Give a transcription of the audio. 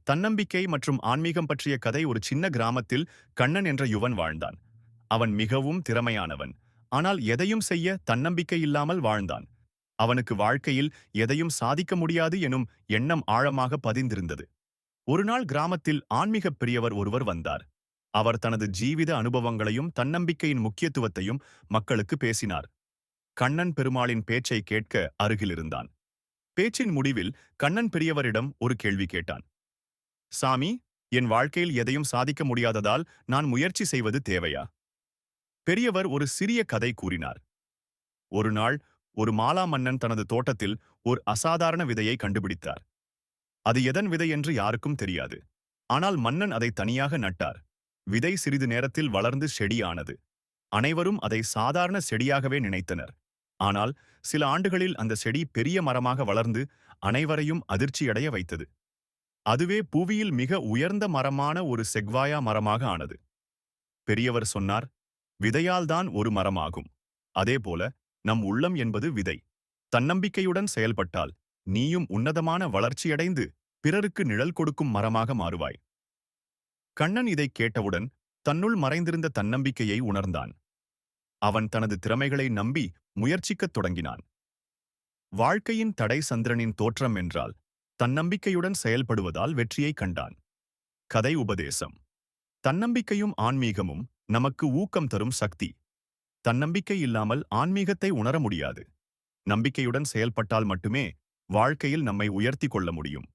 தன்னம்பிக்கை மற்றும் ஆன்மீகம் பற்றிய கதை. ஒரு சின்ன கிராமத்தில் கண்ணன் என்ற யுவன் வாழ்ந்தான். அவன் மிகவும் திறமையானவன். ஆனால் எதையும் செய்ய தன்னம்பிக்கை இல்லாமல் வாழ்ந்தான். அவனுக்கு வாழ்க்கையில் எதையும் சாதிக்க முடியாது எனும் எண்ணம் ஆழமாக பதிந்திருந்தது. ஒருநாள் கிராமத்தில் ஆன்மீகப் பெரியவர் ஒருவர் வந்தார். அவர் தனது ஜீவித அனுபவங்களையும் தன்னம்பிக்கையின் முக்கியத்துவத்தையும் மக்களுக்கு பேசினார். கண்ணன் பெருமாளின் பேச்சை கேட்க அருகில் இருந்தான். பேச்சின் முடிவில் கண்ணன் பெரியவரிடம் ஒரு கேள்வி கேட்டான். சாமி, என் வாழ்க்கையில் எதையும் சாதிக்க முடியாததால் நான் முயற்சி செய்வது தேவையா? பெரியவர் ஒரு சிறிய கதை கூறினார். ஒரு நாள் ஒரு மாலா மன்னன் தனது தோட்டத்தில் ஒரு அசாதாரண விதையை கண்டுபிடித்தார். அது எதன் விதை என்று யாருக்கும் தெரியாது. ஆனால் மன்னன் அதை தனியாக நட்டார். விதை சிறிது நேரத்தில் வளர்ந்து செடியானது. அனைவரும் அதை சாதாரண செடியாகவே நினைத்தனர். ஆனால் சில ஆண்டுகளில் அந்த செடி பெரிய மரமாக வளர்ந்து அனைவரையும் அதிர்ச்சியடைய வைத்தது. அதுவே புவியில் மிக உயர்ந்த மரமான ஒரு செக்வாயா மரமாக ஆனது. பெரியவர் சொன்னார், விதையால்தான் ஒரு மரமாகும். அதேபோல நம் உள்ளம் என்பது விதை. தன்னம்பிக்கையுடன் செயல்பட்டால் நீயும் உன்னதமான வளர்ச்சியடைந்து பிறருக்கு நிழல் கொடுக்கும் மரமாக மாறுவாய். கண்ணன் இதைக் கேட்டவுடன் தன்னுள் மறைந்திருந்த தன்னம்பிக்கையை உணர்ந்தான். அவன் தனது திறமைகளை நம்பி முயற்சிக்கத் தொடங்கினான். வாழ்க்கையின் தடை சந்திரனின் தோற்றம் என்றால் தன்னம்பிக்கையுடன் செயல்படுவதால் வெற்றியை கண்டான். கதை உபதேசம். தன்னம்பிக்கையும் ஆன்மீகமும் நமக்கு ஊக்கம் தரும் சக்தி. தன்னம்பிக்கை இல்லாமல் ஆன்மீகத்தை உணர முடியாது. நம்பிக்கையுடன் செயல்பட்டால் மட்டுமே வாழ்க்கையில் நம்மை உயர்த்திக் கொள்ள முடியும்.